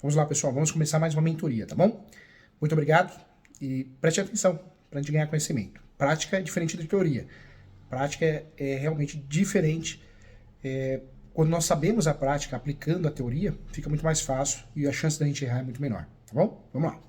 Vamos lá, pessoal, vamos começar mais uma mentoria, tá bom? Muito obrigado e preste atenção para a gente ganhar conhecimento. Prática é diferente de teoria. Prática é realmente diferente. Quando nós sabemos a prática, aplicando a teoria, fica muito mais fácil e a chance da gente errar é muito menor, tá bom? Vamos lá.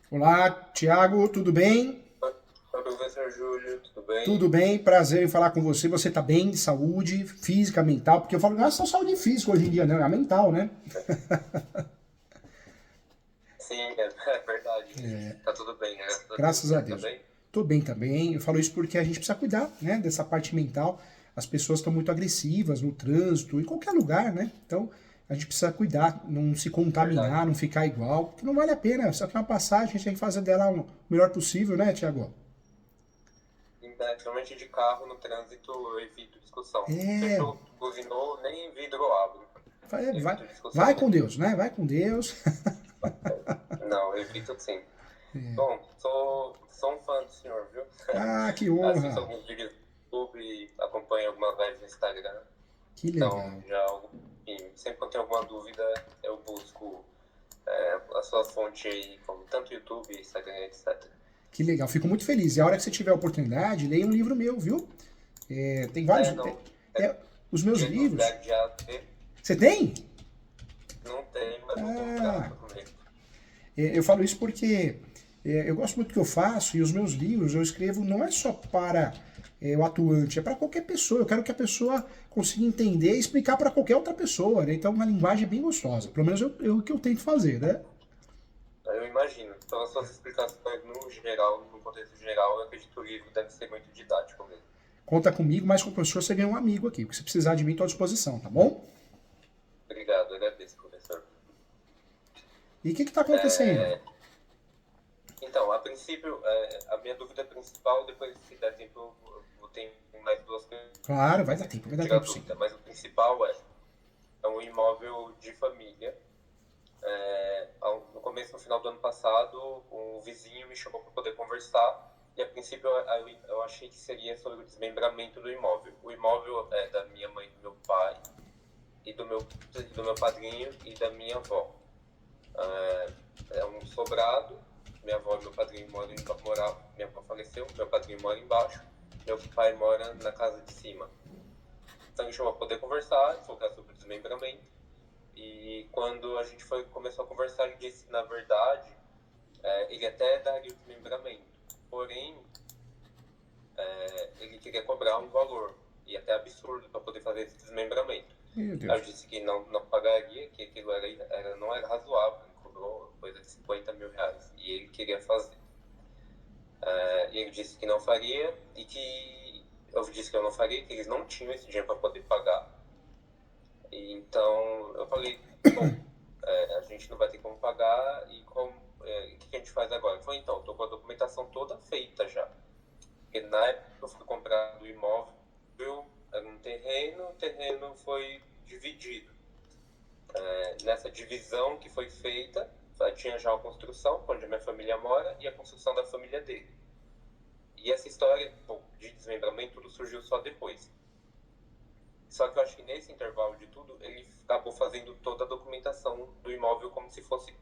Olá, Tiago, tudo bem? Oi, professor Júlio, tudo bem? Tudo bem, prazer em falar com você. Você tá bem de saúde física, mental? Porque eu falo, não é só saúde física hoje em dia, não, é a mental, né? Sim, é verdade. Tá tudo bem, graças a Deus. Graças a Você tá Deus. bem? Tô bem também. Eu falo isso porque a gente precisa cuidar, né, dessa parte mental. As pessoas estão muito agressivas no trânsito, em qualquer lugar, né? Então, a gente precisa cuidar, não se Verdade. contaminar, não ficar igual, porque não vale a pena. Só que é uma passagem, a gente tem que fazer dela o melhor possível, né, Tiago? Principalmente de carro no trânsito, eu evito discussão. É, Fechou, buzinou, nem vidro eu abro. vai, Evito discussão vai com mesmo. Deus, né? Vai com Deus. Não, eu evito sim. Bom, sou um fã do senhor, viu? Ah, que Assisto honra. alguns vídeos no YouTube, acompanho algumas lives no Instagram. Que Então, legal. enfim, sempre que eu tenho alguma dúvida, eu busco a sua fonte aí, como tanto YouTube, Instagram, etc. Que legal. Fico muito feliz. E a hora que você tiver a oportunidade, leia um livro meu, viu? Tem vários. Não. É, os meus Diego livros. Drag já teve, Você tem? não tem, mas vou comprar Ah, pra comer. eu falo isso porque eu gosto muito do que eu faço e os meus livros eu escrevo não é só para o atuante, é para qualquer pessoa. Eu quero que a pessoa consiga entender e explicar para qualquer outra pessoa, né? Então, uma linguagem bem gostosa. Pelo menos o que eu tento fazer, né? Eu imagino. Então, as suas explicações no geral, no contexto geral, eu acredito que o livro deve ser muito didático mesmo. Conta comigo, mas com o professor você ganha um amigo aqui. Porque se precisar de mim, estou à disposição, tá bom? Obrigado, agradeço, professor. E o que está acontecendo? Então, a princípio, a minha dúvida principal, depois, se der tempo, eu vou ter mais duas coisas Claro, vai para dar tirar tempo sim. dúvida. Mas o principal é um imóvel de família. No começo, no final do ano passado, um vizinho me chamou para poder conversar e a princípio eu achei que seria sobre o desmembramento do imóvel. O imóvel é da minha mãe, do meu pai e do meu padrinho e da minha avó. É um sobrado, minha avó e meu padrinho minha avó faleceu, meu padrinho mora embaixo, meu pai mora na casa de cima. Então ele chamou para poder conversar, falou que era sobre o desmembramento. E quando a gente começou a conversar, ele disse que, na verdade, ele até daria o desmembramento. Porém, ele queria cobrar um valor, e até absurdo, para poder fazer esse desmembramento. Meu Aí eu Deus. disse que não pagaria, que aquilo não era razoável. Ele cobrou coisa de 50 mil reais. E ele queria fazer. E ele disse que não faria, e que eu disse que eu não faria, que eles não tinham esse dinheiro para poder pagar. E então eu falei, bom, a gente não vai ter como pagar, e o que a gente faz agora? Ele falou, então, estou com a documentação toda feita já. Porque na época que eu fui comprar o imóvel, era um terreno, o terreno foi dividido. Nessa divisão que foi feita, tinha já uma construção, onde a minha família mora, e a construção da família dele. E essa história, bom, de desmembramento, tudo surgiu só depois. Só que eu acho que nesse intervalo de tudo, ele acabou fazendo toda a documentação do imóvel como se fosse um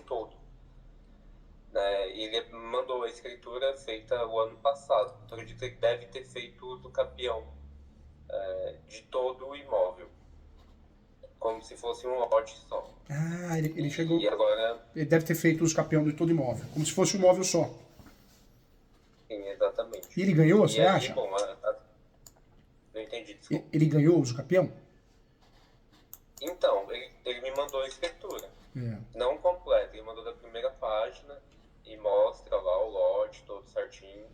todo. Ele mandou a escritura feita o ano passado. Então eu acredito que ele deve ter feito uso capião de todo o imóvel, como se fosse um lote só. Ah, ele E chegou. agora, Ele deve ter feito os capião de todo imóvel, como se fosse um imóvel só. sim, E exatamente. ele ganhou, E você aí, acha? bom, não entendi, desculpa. Ele ganhou os capião? Então, ele me mandou a escritura. É. Não completa, ele mandou da primeira página e mostra lá o lote todo certinho.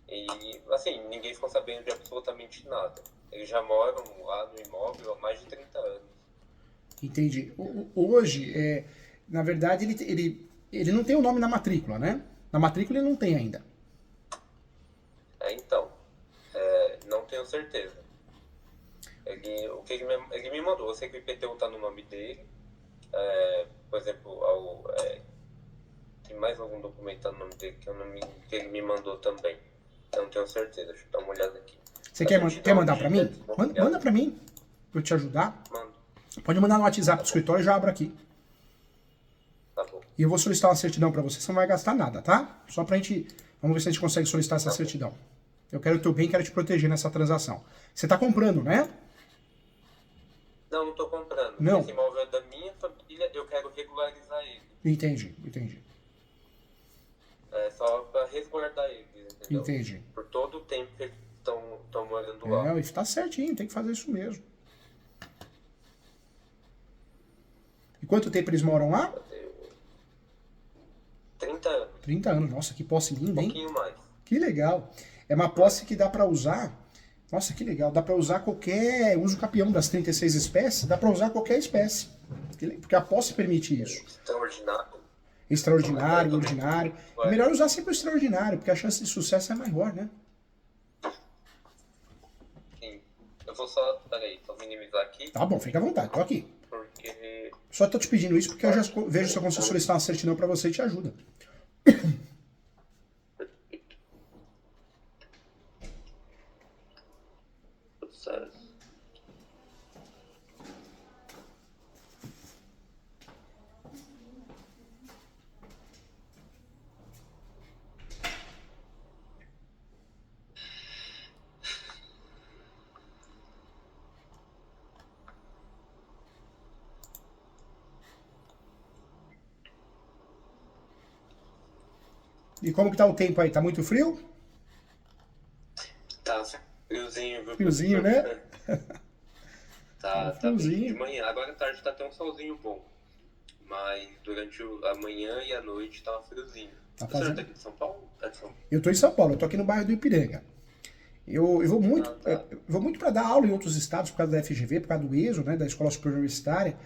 E, assim, ninguém ficou sabendo de absolutamente nada. Eles já moram lá no imóvel há mais de 30 anos. Entendi. Hoje, na verdade, ele não tem o nome na matrícula, né? Na matrícula ele não tem ainda. Então, não tenho certeza. Ele me mandou, eu sei que o IPTU tá no nome dele. Por exemplo, tem mais algum documento que tá no nome dele que ele me mandou também. Eu não tenho certeza, deixa eu dar uma olhada aqui. Você quer mandar pra mim? Manda pra mim, pra eu te ajudar. Mando. Pode mandar no WhatsApp do escritório e já abro aqui. Tá bom. E eu vou solicitar uma certidão pra você não vai gastar nada, tá? Só pra gente... Vamos ver se a gente consegue solicitar essa certidão. Eu quero o teu bem, quero te proteger nessa transação. Você tá comprando, né? Não, não tô comprando. Não. Esse imóvel é da minha família, eu quero regularizar ele. Entendi. É só pra resguardar eles, entendeu? Entendi. Por todo o tempo que eles estão morando lá. Isso tá certinho, tem que fazer isso mesmo. E quanto tempo eles moram lá? 30 anos. 30 anos. Nossa, que posse linda, Um hein? pouquinho mais. Que legal. É uma posse que dá pra usar... Nossa, que legal. Dá pra usar qualquer... Uso capião das 36 espécies, dá pra usar qualquer espécie. Porque a posse permite isso. Extraordinário. Extraordinário, ordinário. É melhor usar sempre o extraordinário, porque a chance de sucesso é maior, né? Sim. Eu vou só... Peraí, só minimizar aqui. Tá bom, fica à vontade, tô aqui. Porque... Só tô te pedindo isso porque eu já vejo se eu consigo solicitar uma certidão pra você e te ajuda. Processo. E como que tá o tempo aí? Tá muito frio? Tá friozinho, viu? Friozinho, né? Tá bem friozinho. de manhã. Agora à tarde tá até um solzinho bom. Mas durante a manhã e a noite tá friozinho. Tá O senhor fazendo- tá aqui de São Paulo? É de São Paulo. Eu tô em São Paulo, eu tô aqui no bairro do Ipiranga. Eu vou muito, Tá. eu vou muito para dar aula em outros estados por causa da FGV, por causa do ESO, né, da Escola Superior Universitária.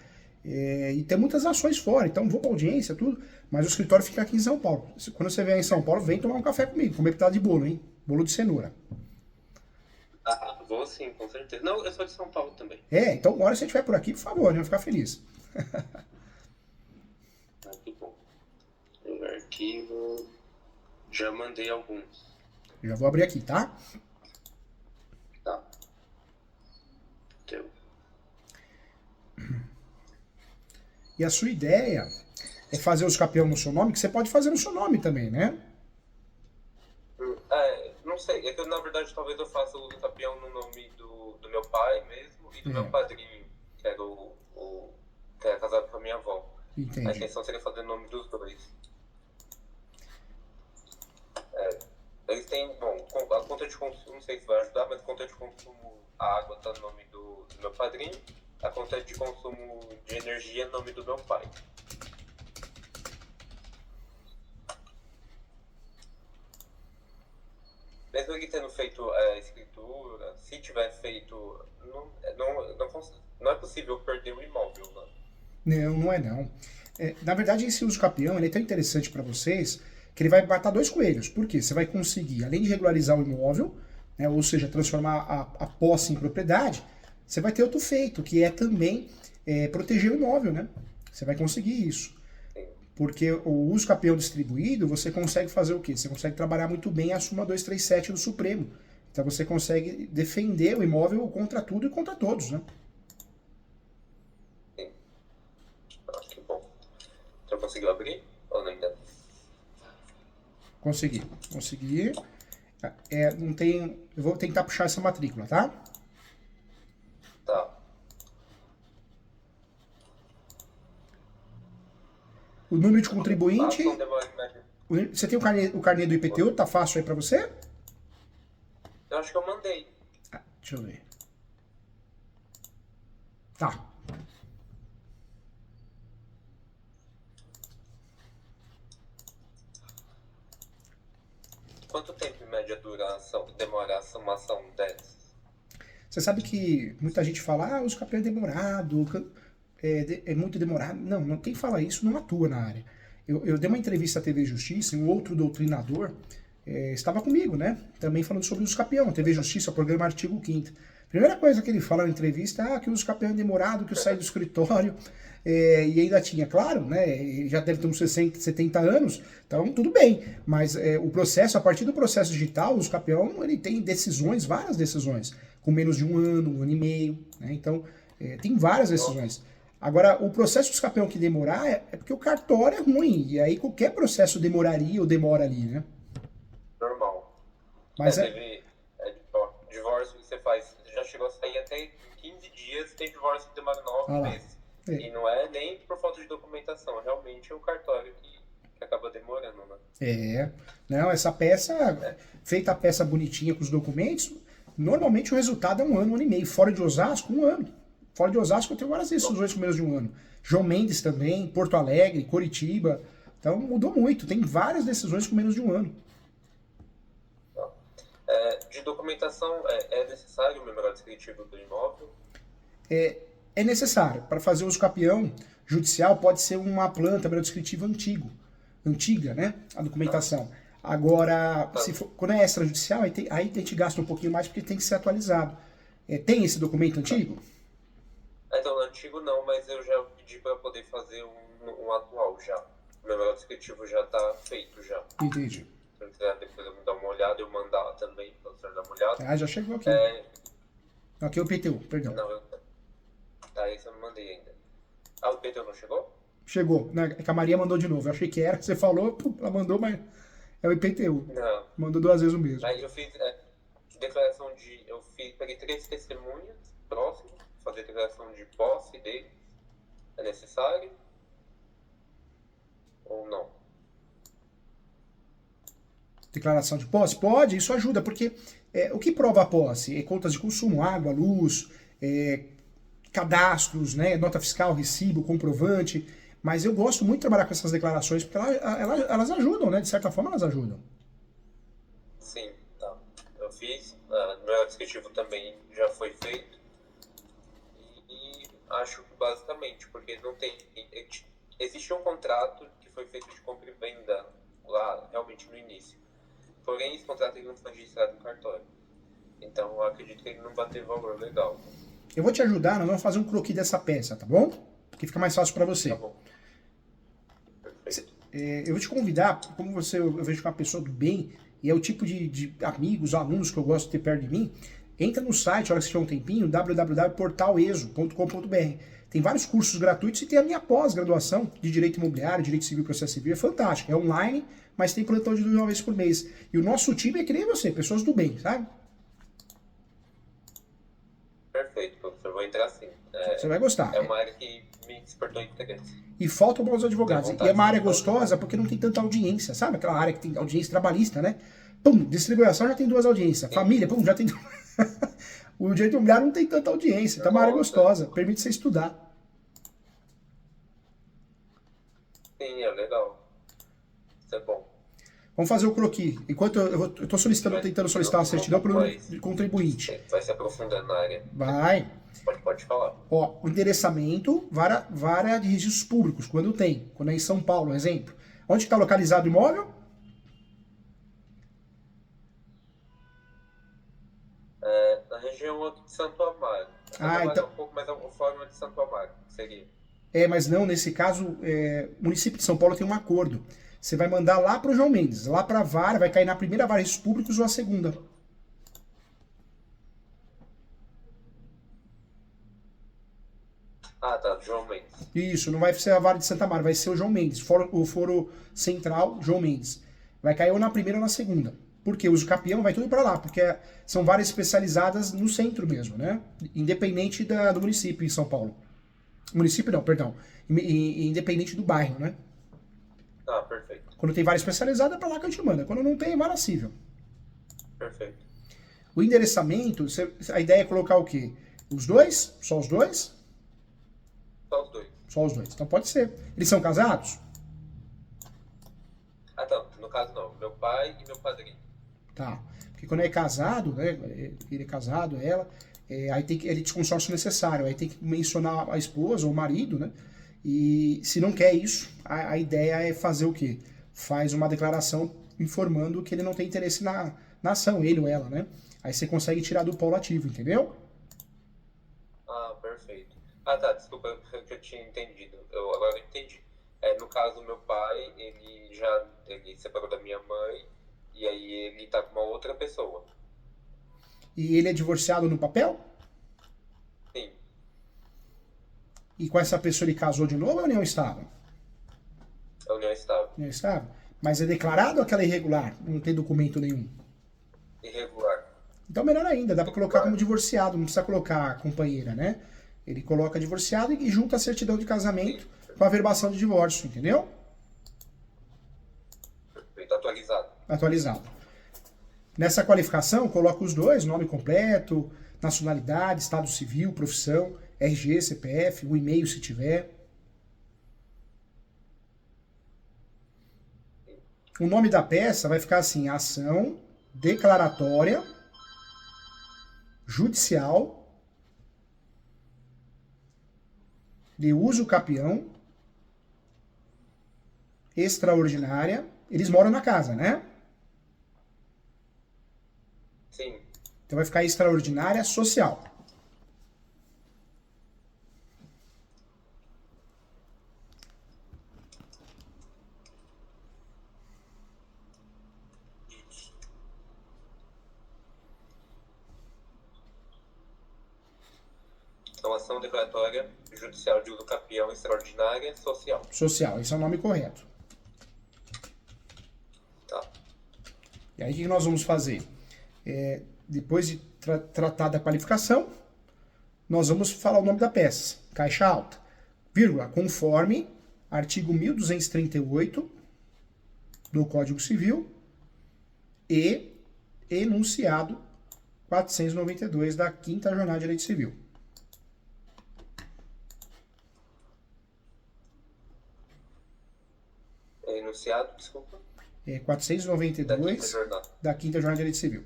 E tem muitas ações fora, então vou pra audiência, tudo, mas o escritório fica aqui em São Paulo. Quando você vier em São Paulo, vem tomar um café comigo, comer pitada de bolo, hein? Bolo de cenoura. Vou sim, com certeza. Não, eu sou de São Paulo também. Então, uma hora que você estiver por aqui, por favor, né? Eu vou ficar feliz. Que bom. O arquivo. Já mandei alguns. Eu já vou abrir aqui, tá? Tá. Teu. E a sua ideia é fazer os capião no seu nome, que você pode fazer no seu nome também, né? Não sei. É que na verdade talvez eu faça o campeão no nome do meu pai mesmo e do meu padrinho, que era que era casado com a minha avó. A Entendi. intenção seria fazer o nome dos dois. Eles têm, bom, a conta de consumo, não sei se vai ajudar, mas a conta de consumo, a água tá no nome do meu padrinho, a conta de consumo de energia é no nome do meu pai. Mesmo ele tendo feito a escritura, se tiver feito, não é possível perder o imóvel, né? Não é não. Na verdade, esse uso capião ele é tão interessante para vocês que ele vai matar dois coelhos. Por quê? Você vai conseguir, além de regularizar o imóvel, né, ou seja, transformar a posse em propriedade, você vai ter outro feito, que é também proteger o imóvel, né? Você vai conseguir isso. Porque o uso capião distribuído, você consegue fazer o quê? Você consegue trabalhar muito bem a súmula 237 do Supremo. Então você consegue defender o imóvel contra tudo e contra todos, né? Sim. Que bom. Já conseguiu abrir ou não ainda? Consegui. Não tem... Eu vou tentar puxar essa matrícula, tá? Tá. O número de contribuinte... Não demora em média. Você tem o carnê do IPTU? Tá fácil aí pra você? Eu acho que eu mandei. Deixa eu ver. Tá. Quanto tempo em média demora uma ação dessas? Você sabe que muita gente fala, o capião é demorado, é muito demorado. Não, quem fala isso não atua na área. Eu dei uma entrevista à TV Justiça e um outro doutrinador estava comigo, né? Também falando sobre o uso capião. TV Justiça, programa Artigo 5º. Primeira coisa que ele fala na entrevista é que o uso capião é demorado, que eu saí do escritório e ainda tinha, claro, né? Ele já deve ter uns 60, 70 anos, então tudo bem. Mas o processo, a partir do processo digital, o uso capião ele tem decisões, várias decisões, com menos de um ano e meio, né? Então tem várias decisões. Agora, o processo de escapeão que demorar é porque o cartório é ruim, e aí qualquer processo demoraria ou demora ali, né? Normal. Mas divórcio que você faz, já chegou a sair até 15 dias, tem divórcio que demora 9 meses. E não é nem por falta de documentação, realmente é o cartório que acaba demorando, né? Não, essa peça, feita a peça bonitinha com os documentos, normalmente o resultado é um ano e meio. Fora de Osasco, um ano. Fora de Osasco eu tenho várias decisões com menos de um ano. João Mendes também, Porto Alegre, Coritiba. Então mudou muito, tem várias decisões com menos de um ano. De documentação, é necessário o memorial descritivo do imóvel? É necessário. Para fazer uso capião judicial pode ser uma planta memorial descritiva antiga, né? A documentação. Agora, quando é extrajudicial, aí a gente gasta um pouquinho mais porque tem que ser atualizado. Tem esse documento antigo? Então, antigo não, mas eu já pedi para poder fazer um atual já. O memorial descritivo já está feito já. Entendi. Se eu quiser depois eu dar uma olhada, eu mandar também para você dar uma olhada. Já chegou aqui. Aqui é o PTU, perdão. Não, esse eu não mandei ainda. O PTU não chegou? Chegou. É que a Maria mandou de novo. Eu achei que era, você falou, ela mandou, mas é o IPTU. Não. Mandou 2 vezes o mesmo. Aí eu fiz declaração de... peguei 3 testemunhas próximos, fazer declaração de posse deles. É necessário? Ou não? Declaração de posse? Pode, isso ajuda, porque o que prova a posse? Contas de consumo, água, luz, cadastros, né, nota fiscal, recibo, comprovante. Mas eu gosto muito de trabalhar com essas declarações, porque elas ajudam, né? De certa forma elas ajudam. Sim, tá. Eu fiz, no meu descritivo também já foi feito. E acho que basicamente, porque não tem... Existe um contrato que foi feito de compra e venda lá, realmente no início. Porém, esse contrato ele não foi registrado no cartório. Então, eu acredito que ele não vai ter valor legal. Eu vou te ajudar, nós vamos fazer um croquis dessa peça, tá bom? Que fica mais fácil para você. Tá bom. Perfeito. Eu vou te convidar, como eu vejo que é uma pessoa do bem, e é o tipo de amigos, alunos que eu gosto de ter perto de mim, entra no site, olha que você tiver um tempinho, www.portaleso.com.br. Tem vários cursos gratuitos e tem a minha pós-graduação de Direito Imobiliário, Direito Civil e Processo Civil. É fantástico, é online, mas tem plantão de 2 vezes por mês. E o nosso time é que nem você, pessoas do bem, sabe? Perfeito, professor. Vou entrar sim. Você vai gostar. É uma área que me despertou interesse. E faltam bons advogados. E é uma área gostosa porque não tem tanta audiência, sabe? Aquela área que tem audiência trabalhista, né? Pum, distribuição já tem 2 audiências. Sim. Família, pum, já tem 2. O direito imobiliário não tem tanta audiência. Então é uma área gostosa. Permite você estudar. Sim, é legal. Isso é bom. Vamos fazer o croquis. Enquanto eu estou solicitando, tentando solicitar uma certidão para o contribuinte. Vai se aprofundando na área. Vai. Pode falar. Ó, o endereçamento, vara de registros públicos, quando tem. Quando é em São Paulo, exemplo. Onde está localizado o imóvel? Na região aqui de Santo Amaro. Então... um pouco mais a forma de Santo Amaro, seria. Mas não, nesse caso, o município de São Paulo tem um acordo. Você vai mandar lá para o João Mendes, lá para a vara, vai cair na primeira vara de registros públicos ou a segunda. Tá, João Mendes. Isso, não vai ser a vara de Santa Amaro, vai ser o João Mendes, o foro central João Mendes. Vai cair ou na primeira ou na segunda. Porque o uso capião vai tudo para lá, porque são varas especializadas no centro mesmo, né? Independente do município em São Paulo. Município não, perdão. Independente do bairro, né? Perfeito. Quando tem vara especializada, é para lá que a gente manda. Quando não tem, é vara civil. Perfeito. O endereçamento, a ideia é colocar o quê? Os dois? Só os dois? Só os dois. Só os dois. Então pode ser. Eles são casados? Não. No caso não. Meu pai e meu padrinho. Tá. Porque quando é casado, né? Ele é casado, ela... aí tem que ele de consórcio necessário. Aí tem que mencionar a esposa ou o marido, né? E se não quer isso, a ideia é fazer o quê? Faz uma declaração informando que ele não tem interesse na ação, ele ou ela, né? Aí você consegue tirar do polo ativo, entendeu? Ah, perfeito. Ah, tá, desculpa, eu tinha entendido. Eu agora entendi. No caso, meu pai, ele separou da minha mãe e aí ele tá com uma outra pessoa. E ele é divorciado no papel? Sim, E com essa pessoa ele casou de novo ou é união estável? a união estável. União estável? Mas é declarado ou aquela é irregular? Não tem documento nenhum? Irregular. Então melhor ainda, dá pra colocar como divorciado, não precisa colocar companheira, né? Ele coloca divorciado e junta a certidão de casamento com a averbação de divórcio, entendeu? Perfeito, atualizado. Atualizado. Nessa qualificação, coloca os dois, nome completo, nacionalidade, estado civil, profissão, RG, CPF, o e-mail se tiver. O nome da peça vai ficar assim, ação declaratória judicial de uso capião extraordinária. Eles moram na casa, né? Sim, Então vai ficar extraordinária social. então ação declaratória judicial de uso capião extraordinária social. Social, esse é o nome correto. Tá. E aí o que nós vamos fazer? Depois de tratar da qualificação, nós vamos falar o nome da peça. Caixa alta, vírgula, conforme artigo 1238 do Código Civil e enunciado 492 da 5ª Jornada de Direito Civil. Enunciado, desculpa. 492 da 5ª Jornada de Direito Civil.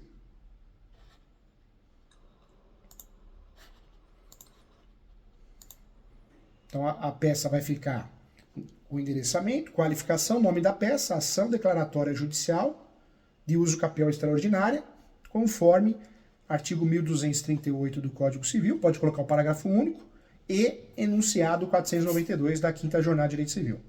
Então a peça vai ficar o endereçamento, qualificação, nome da peça, ação declaratória judicial de uso capião extraordinária, conforme artigo 1238 do Código Civil, pode colocar o parágrafo único, e enunciado 492 da 5ª Jornada de Direito Civil.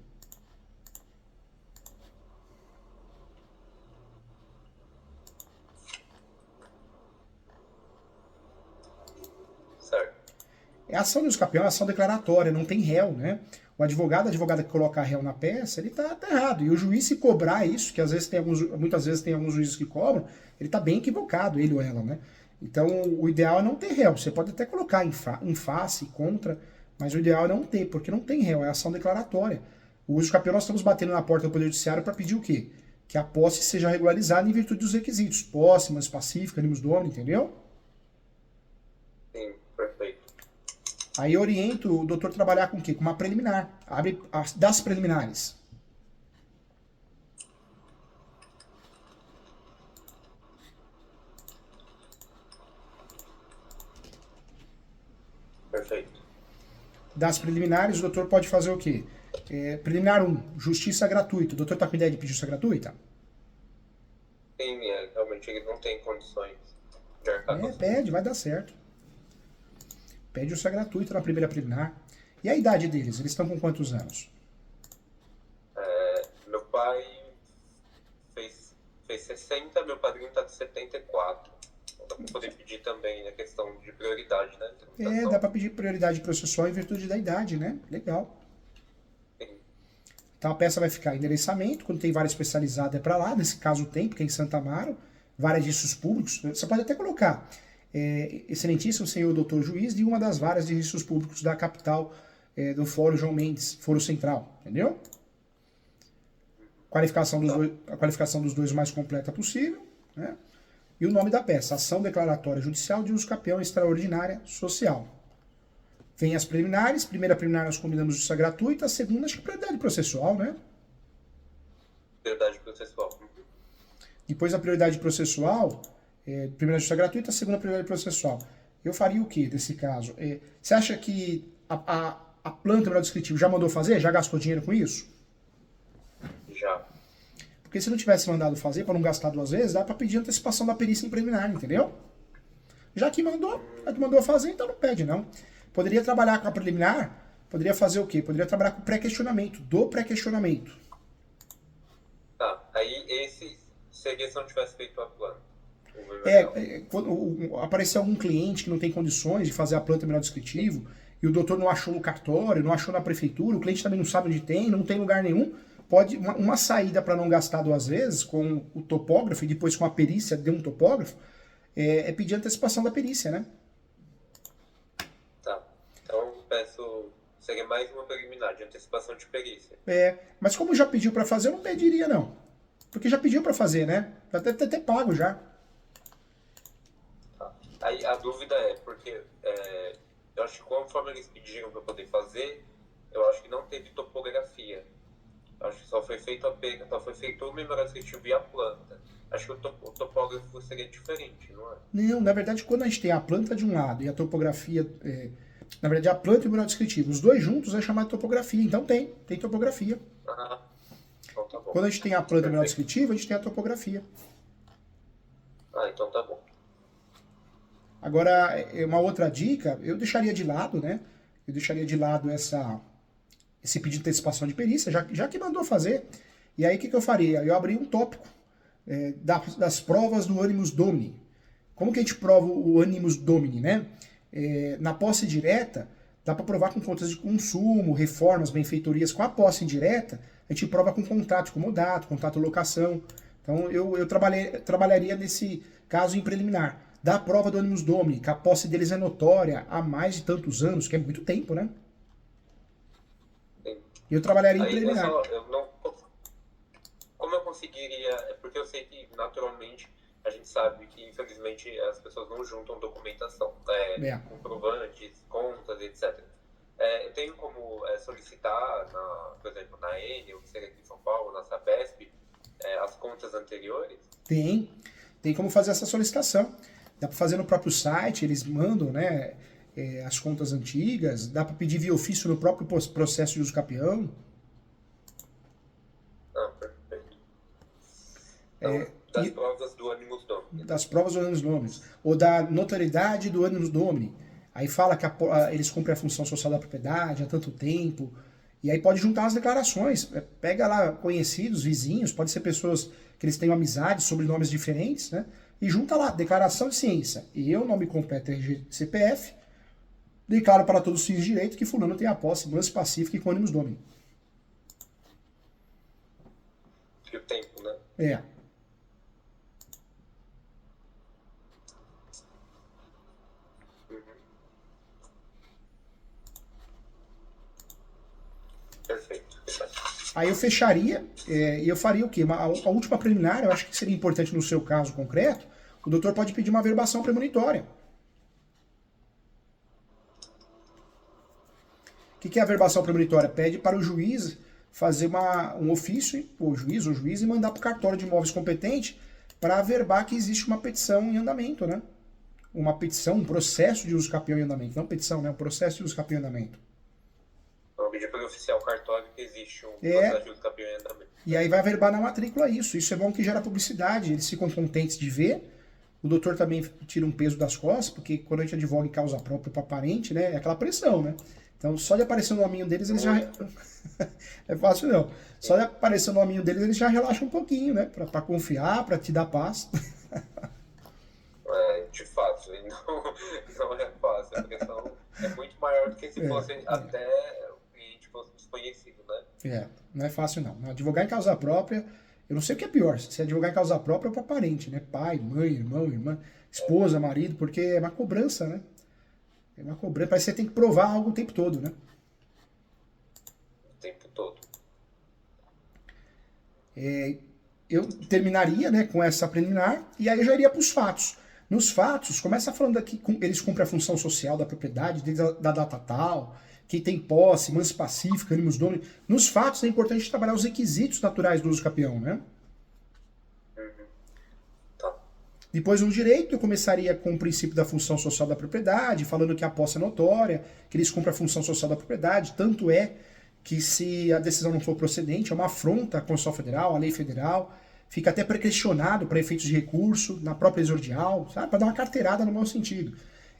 A ação de uso capião é ação declaratória, não tem réu, né? O advogado, a advogada que coloca réu na peça, ele tá errado. E o juiz, se cobrar isso, que às vezes muitas vezes tem alguns juízes que cobram, ele tá bem equivocado, ele ou ela, né? Então, o ideal é não ter réu. Você pode até colocar em face, contra, mas o ideal é não ter, porque não tem réu, é ação declaratória. O uso capião, nós estamos batendo na porta do Poder Judiciário para pedir o quê? Que a posse seja regularizada em virtude dos requisitos. Posse, mas pacífica, animus domini, entendeu? Sim, perfeito. Aí eu oriento o doutor a trabalhar com o quê? Com uma preliminar. Abre das preliminares. Perfeito. Das preliminares, o doutor pode fazer o quê? Preliminar 1, justiça gratuita. O doutor está com ideia de pedir justiça gratuita? Sim, realmente ele não tem condições de arcar com isso. Pede, vai dar certo. Pede justiça gratuita na primeira preliminar. E a idade deles? Eles estão com quantos anos? Meu pai fez 60, meu padrinho está de 74. Então dá para poder pedir também a questão de prioridade, né? Dá para pedir prioridade processual em virtude da idade, né? Legal. Sim. Então a peça vai ficar endereçamento, quando tem vara especializada é para lá, nesse caso tem, porque é em Santa Amaro, vara de registros públicos, você pode até colocar excelentíssimo senhor doutor juiz de uma das varas de registros públicos da capital do Fórum João Mendes, Foro Central, entendeu? A qualificação dos dois o mais completa possível, né? E o nome da peça, ação declaratória judicial de uso capião extraordinária social. Vem as preliminares, primeira preliminar nós combinamos justiça gratuita, a segunda acho que prioridade processual, né? Prioridade processual. Depois da prioridade processual, primeira justiça gratuita, segunda prioridade processual. Eu faria o que nesse caso? Você acha que a planta mineral descritiva, já mandou fazer? Já gastou dinheiro com isso? Já. Porque se não tivesse mandado fazer, para não gastar duas vezes, dá para pedir antecipação da perícia em preliminar, entendeu? Já que mandou fazer, então não pede, não. Poderia trabalhar com a preliminar, poderia fazer o quê? Poderia trabalhar com o pré-questionamento, do pré-questionamento. Tá, aí esse seria se não tivesse feito a planta. Quando aparecer algum cliente que não tem condições de fazer a planta mineral descritivo, e o doutor não achou no cartório, não achou na prefeitura, o cliente também não sabe onde tem, não tem lugar nenhum, pode uma saída para não gastar duas vezes com o topógrafo e depois com a perícia de um topógrafo, é pedir antecipação da perícia, né? Tá, então peço, seria mais uma preliminar de antecipação de perícia. Mas como já pediu para fazer, eu não pediria não. Porque já pediu para fazer, né? Já deve ter até pago já. Tá. Aí a dúvida é, porque eu acho que conforme eles pediram para poder fazer, eu acho que não teve topografia. Eu acho que só foi feito o memorial descritivo e a planta. Acho que o topógrafo seria diferente, não é? Não, na verdade, quando a gente tem a planta de um lado e a topografia, na verdade, a planta e o memorial descritivo, os dois juntos é chamado de topografia. Então tem topografia. Então tá bom. Quando a gente tem a planta e o memorial descritivo, a gente tem a topografia. Então tá bom. Agora, uma outra dica, eu deixaria de lado, né? Eu deixaria de lado esse pedido de antecipação de perícia, já que mandou fazer. E aí o que eu faria? Eu abri um tópico das provas do Animus Domini. Como que a gente prova o Animus Domini, né? Na posse direta, dá para provar com contas de consumo, reformas, benfeitorias. Com a posse indireta, a gente prova com contrato comodato, contrato locação. Então eu trabalharia nesse caso em preliminar. Da prova do Animus Domini, que a posse deles é notória há mais de tantos anos, que é muito tempo, né? Sim. Eu trabalharia em Aí preliminar. Como eu conseguiria... É porque eu sei que, naturalmente, a gente sabe que, infelizmente, as pessoas não juntam documentação, comprovantes, contas, etc. Eu tenho como solicitar, por exemplo, na Enel, que seria aqui em São Paulo, na Sabesp, as contas anteriores? Tem como fazer essa solicitação. Dá para fazer no próprio site, eles mandam, né, as contas antigas, dá para pedir via ofício no próprio processo de uso capião. Perfeito. Então, das provas do Animus Domini. Das provas do Animus Domini. Ou da notoriedade do Animus Domini. Aí fala que eles cumprem a função social da propriedade há tanto tempo. E aí pode juntar as declarações. Pega lá conhecidos, vizinhos, pode ser pessoas que eles tenham amizade, sobrenomes diferentes, né? E junta lá, declaração de ciência. E eu, nome completo RG CPF, declaro para todos os fins de direito que fulano tem a posse mansa, pacífica e com Animus Domini. E o tempo, né? Perfeito. Aí eu fecharia, e eu faria o quê? A última preliminar, eu acho que seria importante no seu caso concreto, o doutor pode pedir uma averbação premonitória. O que é a averbação premonitória? Pede para o juiz fazer um ofício, o juiz ou juiz, e mandar para o cartório de imóveis competente para averbar que existe uma petição em andamento, né? Uma petição, um processo de uso capião em andamento. Não petição, né? Um processo de uso capião em andamento. Então, pedir para o oficial cartório que existe um processo de uso capião em andamento. E aí vai averbar na matrícula isso. Isso é bom que gera publicidade, eles ficam contentes de ver. O doutor também tira um peso das costas, porque quando a gente advoga em causa própria para parente, né? É aquela pressão, né? Então, só de aparecer o nominho deles, eles já... É fácil não. Só de aparecer o nominho deles, eles já relaxam um pouquinho, né? Pra confiar, pra te dar paz. De fato, não é fácil. A pressão é muito maior do que se fosse até o cliente fosse desconhecido, né? Não é fácil não. Advogar em causa própria, eu não sei o que é pior, se advogar em causa própria ou pra parente, né? Pai, mãe, irmão, irmã, esposa, marido, porque é uma cobrança, né? É uma cobrança, parece que você tem que provar algo o tempo todo, né? O tempo todo. Eu terminaria, né, com essa preliminar e aí eu já iria para os fatos. Nos fatos, começa falando aqui que eles cumprem a função social da propriedade, da data tal, que tem posse, mansa pacífica, Animus Domini. Nos fatos é importante trabalhar os requisitos naturais do uso capião, né? Tá. Depois, no direito, eu começaria com o princípio da função social da propriedade, falando que a posse é notória, que eles cumprem a função social da propriedade, tanto é que se a decisão não for procedente, é uma afronta à Constituição Federal, à lei federal, fica até prescricionado para efeitos de recurso, na própria exordial, sabe? Para dar uma carteirada no mau sentido.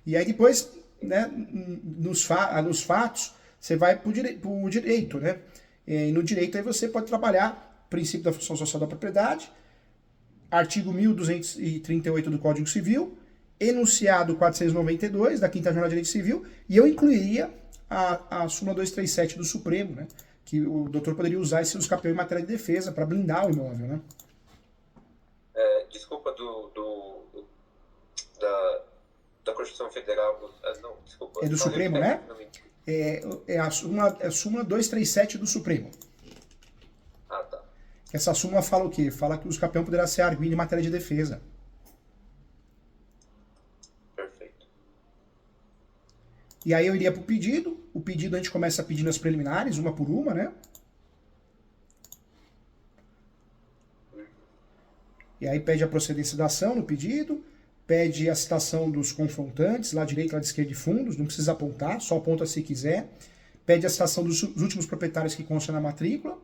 E aí depois, né, nos fatos, você vai para o direito, né? E no direito aí você pode trabalhar princípio da função social da propriedade, artigo 1238 do Código Civil, enunciado 492 da Quinta Jornada de Direito Civil, e eu incluiria a súmula 237 do Supremo, né? Que o doutor poderia usar esse usucapião em matéria de defesa para blindar o imóvel, né? Desculpa, da Constituição Federal, não, desculpa. É do Supremo, né? É a súmula 237 do Supremo. Ah, tá. Essa súmula fala o quê? Fala que o usucapião poderá ser arguido em matéria de defesa. Perfeito. E aí eu iria para o pedido. O pedido a gente começa pedindo as preliminares, uma por uma, né? E aí pede a procedência da ação no pedido, pede a citação dos confrontantes, lá direito, lá de esquerda e fundos, não precisa apontar, só aponta se quiser. Pede a citação dos últimos proprietários que constam na matrícula.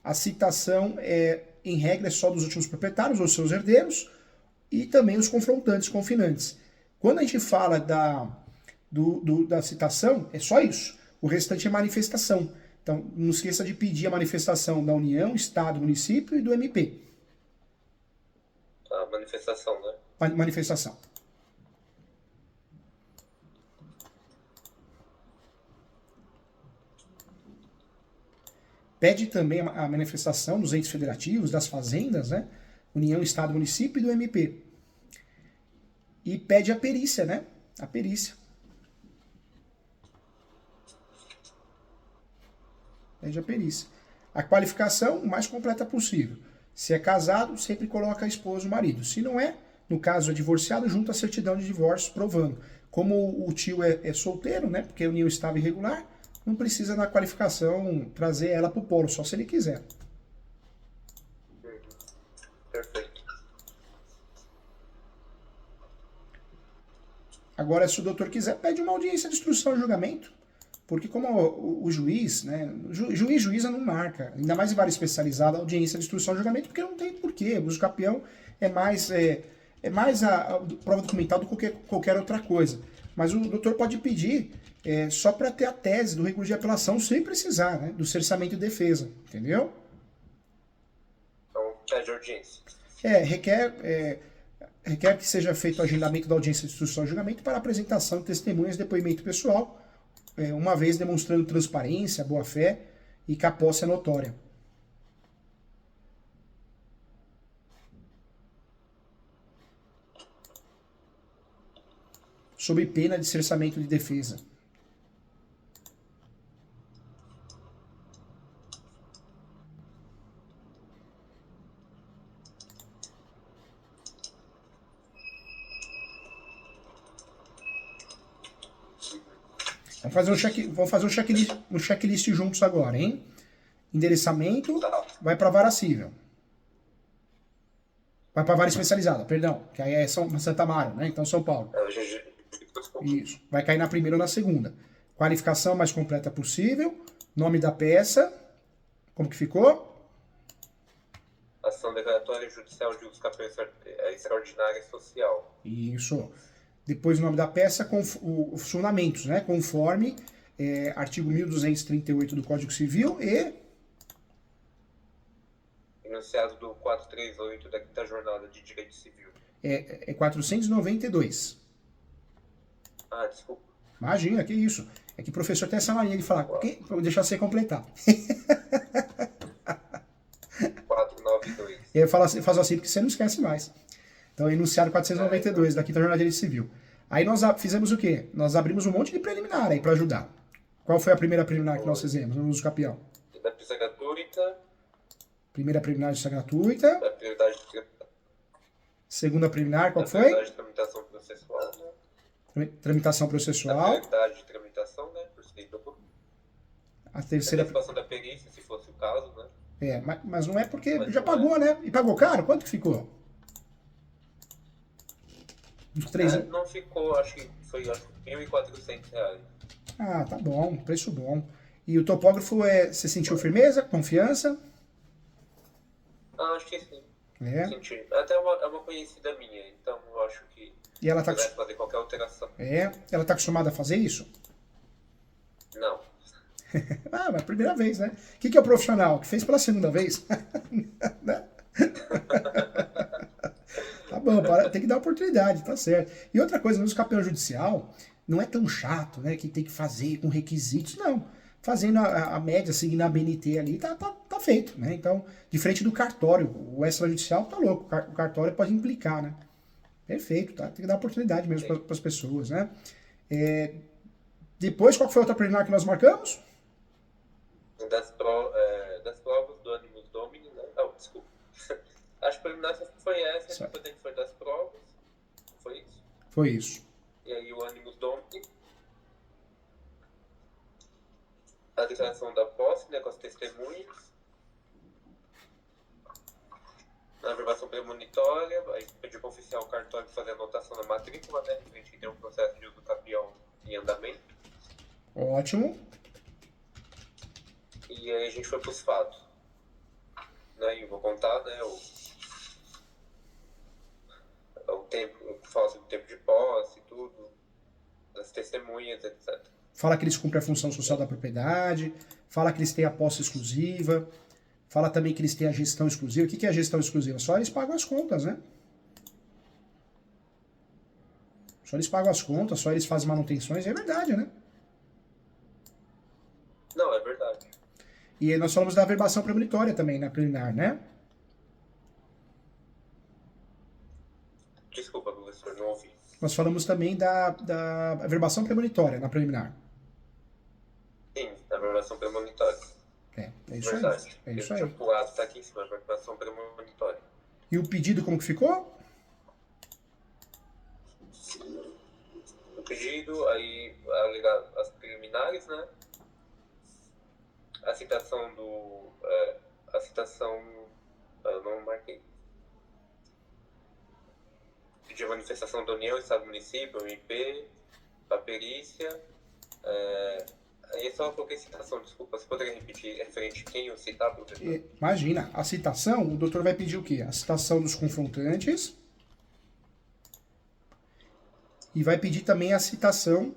A citação, em regra, é só dos últimos proprietários ou seus herdeiros, e também os confrontantes, confinantes. Quando a gente fala da citação, é só isso. O restante é manifestação. Então, não esqueça de pedir a manifestação da União, Estado, Município e do MP. A manifestação, né? Manifestação. Pede também a manifestação dos entes federativos, das fazendas, né? União, Estado, Município e do MP. E pede a perícia, né? A perícia. Pede a perícia. A qualificação o mais completa possível. Se é casado, sempre coloca a esposa ou o marido. Se não é, no caso é divorciado, junta a certidão de divórcio provando. Como o tio é solteiro, né? Porque a união estava irregular, não precisa na qualificação trazer ela para o polo, só se ele quiser. Perfeito. Agora, se o doutor quiser, pede uma audiência de instrução e julgamento. Porque como o juiz, né? Juíza não marca, ainda mais em vara especializada, a audiência de instrução e julgamento, porque não tem porquê. O usucapião é mais a prova documental do que qualquer outra coisa. Mas o doutor pode pedir só para ter a tese do recurso de apelação, sem precisar, né? Do cerceamento e defesa, entendeu? Então, pede audiência. Requer que seja feito o agendamento da audiência de instrução e julgamento para apresentação de testemunhas e depoimento pessoal, uma vez demonstrando transparência, boa-fé e que a posse é notória. Sob pena de cerceamento de defesa. Vamos fazer um checklist juntos agora, hein? Endereçamento, vai para vara civil. Vai para vara especializada, perdão, que aí é Santa Amaro, né? Então São Paulo. Isso. Vai cair na primeira ou na segunda. Qualificação mais completa possível. Nome da peça. Como que ficou? Ação declaratória judicial de usucapião extraordinária social. Isso. Depois o nome da peça com os fundamentos, né? Conforme artigo 1238 do Código Civil e... Enunciado do 438 da Quinta Jornada de Direito Civil. É 492. Ah, desculpa. Imagina, que isso. É que o professor tem essa mania de falar, vou deixar você completar. 492. E aí faz assim porque você não esquece mais. Então, enunciado 492 da Quinta Jornada de Direito Civil. Aí nós fizemos o quê? Nós abrimos um monte de preliminar aí para ajudar. Qual foi a primeira preliminar que nós fizemos no usucapião? Da pista gratuita. Primeira preliminar de justiça gratuita. Da prioridade de tramitação. Segunda preliminar, qual foi? Prioridade de tramitação processual, né? Tramitação processual. Prioridade de tramitação, né? Por escrito. A terceira... A participação da perícia, se fosse o caso, né? Mas não é porque já pagou, né? E pagou caro? Quanto que ficou? Uns 3... Não ficou, acho que foi R$ 1.400. Ah, tá bom, preço bom. E o topógrafo, você sentiu firmeza, confiança? Acho que sim. É. Senti. Até é uma conhecida minha, então eu acho que E ela tá, vai fazer qualquer alteração. ela tá acostumada a fazer isso? Não. Ah, mas primeira vez, né? O que é o profissional? Que fez pela segunda vez? Né? Tá bom, tem que dar oportunidade, tá certo. E outra coisa, no campeão judicial, não é tão chato, né? Que tem que fazer com requisitos, não. Fazendo a média, seguindo a BNT ali, tá feito, né? Então, diferente do cartório, o extrajudicial tá louco, o cartório pode implicar, né? Perfeito, tá? Tem que dar oportunidade mesmo para as pessoas, né? Depois, qual foi a outra preliminar que nós marcamos? Das provas do Animus Domini, né? Desculpa. Acho que a preliminar foi essa, depois a gente foi das provas. Foi isso? Foi isso. E aí o Animus Domini. A declaração da posse, né, com as testemunhas. Na averbação premonitória, aí pediu para o oficial cartório fazer anotação na matrícula, né? A gente tem um processo de uso do capião em andamento. Ótimo. E aí a gente foi para os fatos. Né? E eu vou contar, né, o tempo, fala sobre o tempo de posse, tudo, das testemunhas, etc. Fala que eles cumprem a função social da propriedade, fala que eles têm a posse exclusiva, fala também que eles têm a gestão exclusiva. O que é a gestão exclusiva? Só eles pagam as contas, né? Só eles pagam as contas, só eles fazem manutenções, é verdade, né? Não, é verdade. E nós falamos da averbação premonitória também, na preliminar, né? Desculpa, professor, não ouvi. Nós falamos também da averbação premonitória na preliminar. Sim, a averbação premonitória. É isso verdade. aí. É isso aí. O ato está aqui em cima, a averbação premonitória. E o pedido como que ficou? O pedido, aí as preliminares, né? A citação eu não marquei. Pedir a manifestação da União, Estado, Município, MP, a perícia. Aí só coloquei citação, desculpa, você poderia repetir referente a quem eu citar, professor? Imagina, a citação, o doutor vai pedir o quê? A citação dos confrontantes e vai pedir também a citação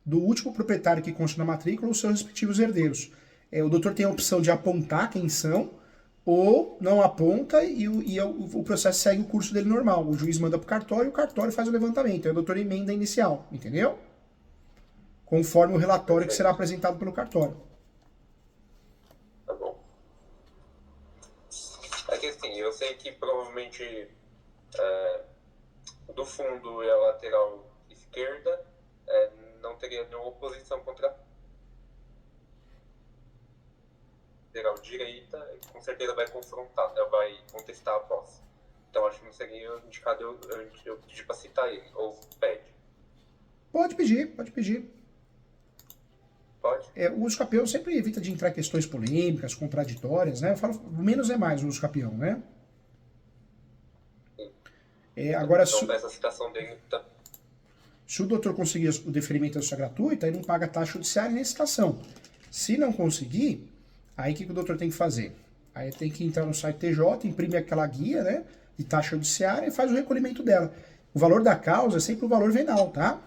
do último proprietário que consta na matrícula ou os seus respectivos herdeiros. O doutor tem a opção de apontar quem são ou não aponta e o processo segue o curso dele normal. O juiz manda para o cartório e o cartório faz o levantamento. Aí o doutor emenda inicial, entendeu? Conforme o relatório que será apresentado pelo cartório. Tá bom. Aqui assim, eu sei que provavelmente do fundo e a lateral esquerda não teria nenhuma oposição contra a lateral direita, com certeza vai confrontar, vai contestar a posse. Então acho que não seria indicado eu pedir para citar ele, ou pede. Pode pedir. Pode? O uso capião sempre evita de entrar em questões polêmicas, contraditórias, né? Eu falo, menos é mais o uso capião, né? Agora, então, essa citação dele tá... Se o doutor conseguir o deferimento da justiça gratuita, ele não paga taxa judiciária nem citação. Se não conseguir, aí o que o doutor tem que fazer? Aí tem que entrar no site TJ, imprime aquela guia, né, de taxa judiciária e faz o recolhimento dela. O valor da causa é sempre o valor venal, tá?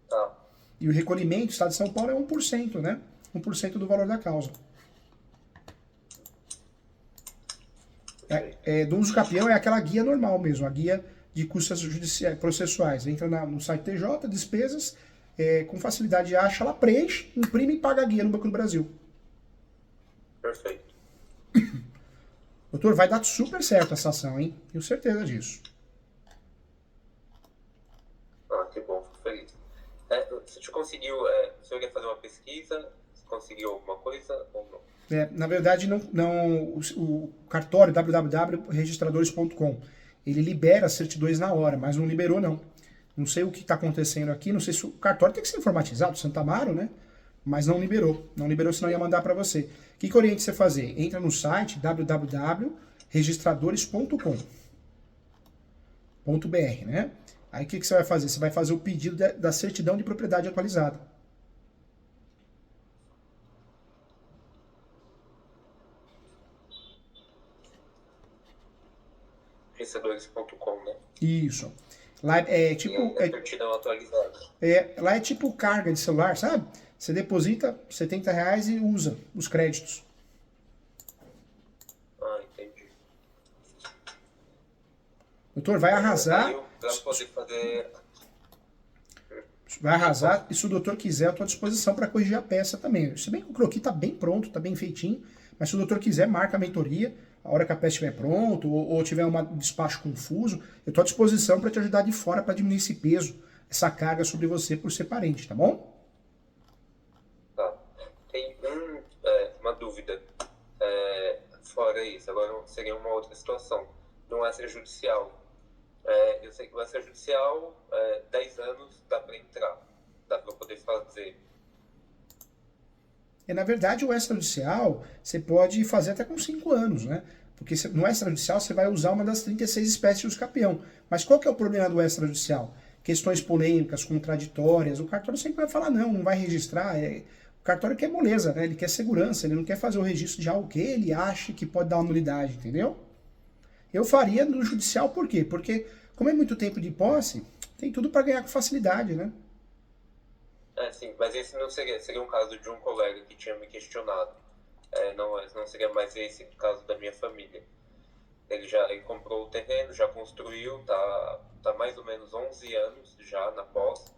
Tá. E o recolhimento, o Estado de São Paulo é 1%, né? 1% do valor da causa. Do uso capião é aquela guia normal mesmo, a guia de custas processuais. Entra no site TJ, despesas, com facilidade acha, ela preenche, imprime e paga a guia no Banco do Brasil. Perfeito. Doutor, vai dar super certo essa ação, hein? Tenho certeza disso. Que bom, fico feliz. Você conseguiu, o senhor ia fazer uma pesquisa, você conseguiu alguma coisa ou não? Na verdade, o cartório www.registradores.com, ele libera as certidões na hora, mas não liberou não. Não sei o que está acontecendo aqui, não sei se o cartório tem que ser informatizado, Santa Amaro, né? Mas não liberou, senão ia mandar para você. O que oriente você a fazer? Entra no site www.registradores.com.br, né? Aí o que você vai fazer? Você vai fazer o pedido da certidão de propriedade atualizada. Vencedores.com, né? Isso. Lá é tipo. E a certidão atualizada. Lá é tipo carga de celular, sabe? Você deposita R$ 70 e usa os créditos. Ah, entendi. Doutor, vai arrasar. Pra poder fazer... Vai arrasar. E se o doutor quiser, eu estou à disposição para corrigir a peça também. Se bem que o croquis está bem pronto, está bem feitinho. Mas se o doutor quiser, marca a mentoria. A hora que a peça estiver pronta ou tiver um despacho confuso, eu estou à disposição para te ajudar de fora para diminuir esse peso, essa carga sobre você por ser parente, tá bom? Tá. Tem uma dúvida. Fora isso, agora seria uma outra situação. No extrajudicial. Eu sei que o extrajudicial, 10 anos dá para entrar. Dá para poder fazer. Na verdade, o extrajudicial você pode fazer até com 5 anos, né? Porque no extrajudicial você vai usar uma das 36 espécies de usucapião. Mas qual que é o problema do extrajudicial? Questões polêmicas, contraditórias. O cartório sempre vai falar não vai registrar. O cartório quer moleza, né? Ele quer segurança, ele não quer fazer o registro de algo que ele acha que pode dar uma nulidade, entendeu? Eu faria no judicial por quê? Porque, como é muito tempo de posse, tem tudo para ganhar com facilidade, né? Sim, mas esse não seria um caso de um colega que tinha me questionado. Não seria mais esse o caso da minha família. Ele comprou o terreno, já construiu, tá mais ou menos 11 anos já na posse.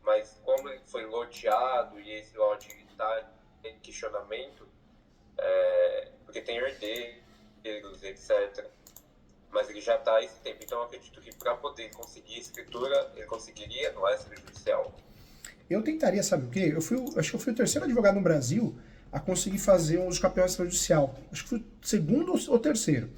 Mas como ele foi loteado e esse lote está em questionamento, porque tem herdeiros, etc. Mas ele já está há esse tempo. Então eu acredito que para poder conseguir escritura, ele conseguiria no extrajudicial. Eu tentaria, sabe o quê? Acho que eu fui o terceiro advogado no Brasil a conseguir fazer um usucapião extrajudicial. Acho que fui o segundo ou terceiro.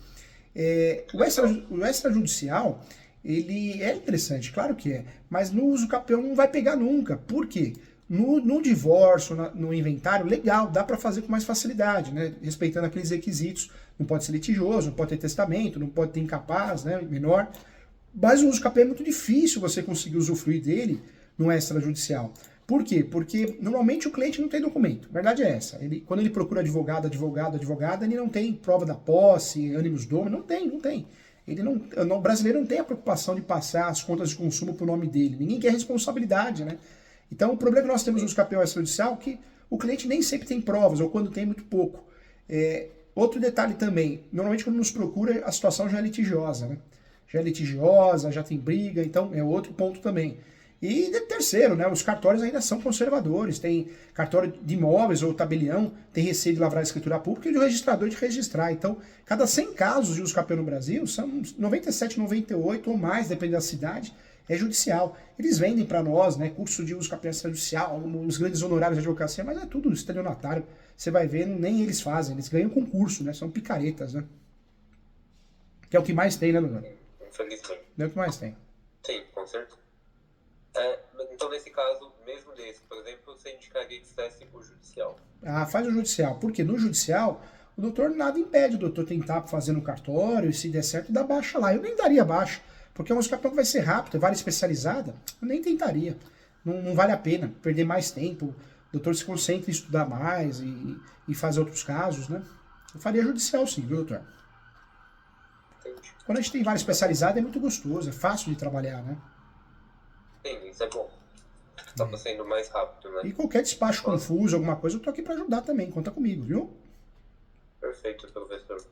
O extrajudicial, ele é interessante, claro que é, mas no usucapião não vai pegar nunca. Por quê? No divórcio, no inventário, legal, dá para fazer com mais facilidade, né? Respeitando aqueles requisitos. Não pode ser litigioso, não pode ter testamento, não pode ter incapaz, né? Menor. Mas o usucapião é muito difícil você conseguir usufruir dele no extrajudicial. Por quê? Porque normalmente o cliente não tem documento. A verdade é essa. Quando ele procura advogada, ele não tem prova da posse, ânimos domo, não tem. O brasileiro não tem a preocupação de passar as contas de consumo para o nome dele. Ninguém quer responsabilidade, né? Então o problema que nós temos no usucapião extrajudicial é que o cliente nem sempre tem provas, ou quando tem, muito pouco. Outro detalhe também, normalmente quando nos procura, a situação já é litigiosa, né? Já é litigiosa, já tem briga, então é outro ponto também. E terceiro, né, os cartórios ainda são conservadores, tem cartório de imóveis ou tabelião, tem receio de lavrar a escritura pública e o registrador de registrar. Então, cada 100 casos de usucapião no Brasil, são 97, 98 ou mais, depende da cidade, é judicial. Eles vendem para nós, né, curso de usucapião extrajudicial, os grandes honorários de advocacia, mas é tudo estelionatário. Você vai ver, nem eles fazem, eles ganham concurso, né, são picaretas, né. Que é o que mais tem, né, Bruno? Infelizmente. É o que mais tem. Sim, com certeza. Então, nesse caso, mesmo desse, por exemplo, você indicaria que fizesse o judicial? Faz o judicial. Porque no judicial, o doutor nada impede o doutor tentar fazer no cartório, e se der certo, dá baixa lá. Eu nem daria baixa, porque é um usucapião que vai ser rápido, é vara especializada, eu nem tentaria. Não vale a pena perder mais tempo, o doutor se concentra em estudar mais e fazer outros casos, né? Eu faria judicial sim, viu, doutor? Entendi. Quando a gente tem vara especializada é muito gostoso, é fácil de trabalhar, né? Sim, isso é bom. Acaba sendo mais rápido, né? E qualquer despacho confuso, alguma coisa, eu tô aqui para ajudar também. Conta comigo, viu? Perfeito, professor.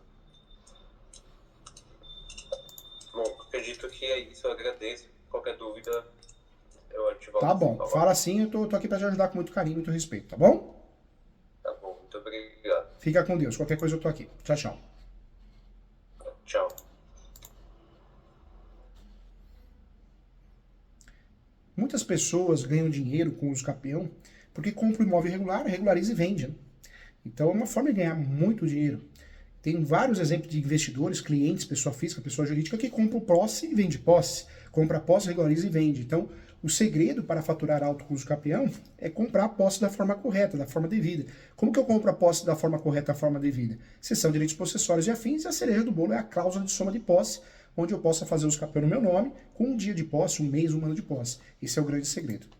Bom, acredito que é isso. Eu agradeço. Qualquer dúvida, eu te volto. Tá bom. Fala assim, eu tô aqui para te ajudar com muito carinho e muito respeito, tá bom? Tá bom, muito obrigado. Fica com Deus. Qualquer coisa eu tô aqui. Tchau, tchau. Tchau. Muitas pessoas ganham dinheiro com o usucapião porque compram imóvel irregular, regulariza e vende, né? Então é uma forma de ganhar muito dinheiro. Tem vários exemplos de investidores, clientes, pessoa física, pessoa jurídica, que compram posse e vende posse. Compra posse, regulariza e vende. Então, o segredo para faturar alto com o usucapião é comprar a posse da forma correta, da forma devida. Como que eu compro a posse da forma correta, da forma devida? Cessão de direitos possessórios e afins, e a cereja do bolo é a cláusula de soma de posse, onde eu possa fazer o escapel no meu nome, com um dia de posse, um mês, um ano de posse. Esse é o grande segredo.